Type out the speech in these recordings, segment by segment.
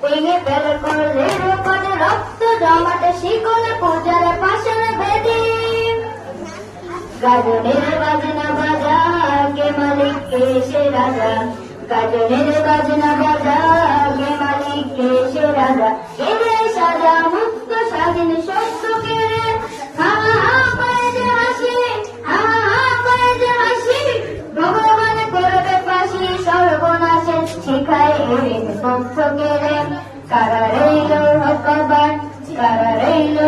ভেঙে ফেলে করলে রূপণ রক্ত জমাটে শিকল পূজার পাশার বেদি গাজনের বাজনা বাজা কে মালিক কে সে রাজা গাজনের বাজনা বাজা কে মালিক কে সে রাজা কেড়ে সাজা মুক্ত স্বাধীন সত্য কেড়ে হা হা করে যে হাসি হা হা করে যে হাসি ভগবান করবে ফাঁসি সর্বনাশে শিখায় এর পক্ষ কেড়ে কারা রইল কবাট কারা রইল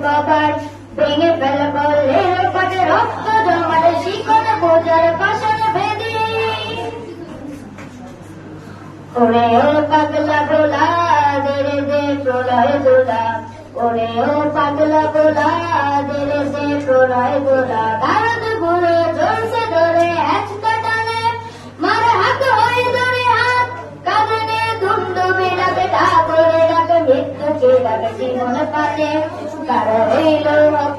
কবাট ভেঙে ফেলে বললে রূপটে রক্ত জমাটে শিকল পূজার পাশার বেদি ওরে ও পাগলা গোলা দেরে দে প্রলয় গোলা ওরে ও পাগলা গোলা দেরে দে প্রলয় গোলা গারদ গুলো জোরসে ধরে হ্যাচকা টানে মার হাত হয়ে ধরে হাত কাঁদনে ধুন্দ মেলাতে ঠাকুরে ডাকে মৃত্যুকে ডাকে জীবন পাতে কারা রইল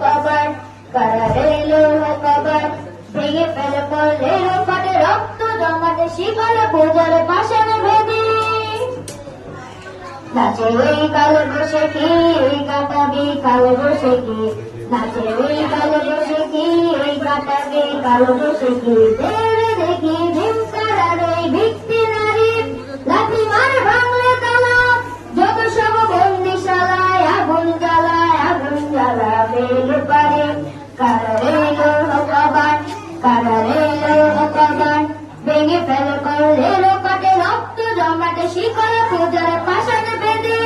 কবাট কারা রইল কবাট ভেঙে ফেলে পড়লে রূপটে রক্ত জমাটে শিকল পূজার পাশার ভেদি নাচে ওই কালো বসে কি কাটাবি কালো বসে কি নাচে ওই কালো বসে কি কাটাবি কালো বসে কি দেবে দেখি ভীমকার ওই ভিত্তি নারী লাঠি মার ভাঙলে তালা যত সব বন্দিশালায় আগুন জ্বালা বেল পারে কারা রইল কবাট কারা রইল কবাট ভেঙে ফেলে করলে রূপটে রক্ত জমাটে শিকল পূজার পাশার বেদি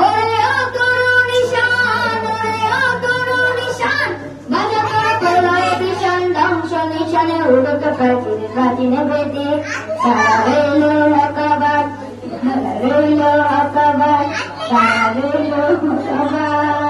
ওরে ও তরু নিশান ওরে ও তরু নিশান বাজা করে প্রলয় ভীষণ ধ্বংস নিশানে উড়ত প্রাচীন বেদি কারা রইল কবাট কারা রইল কবাট কারা রইল কবাট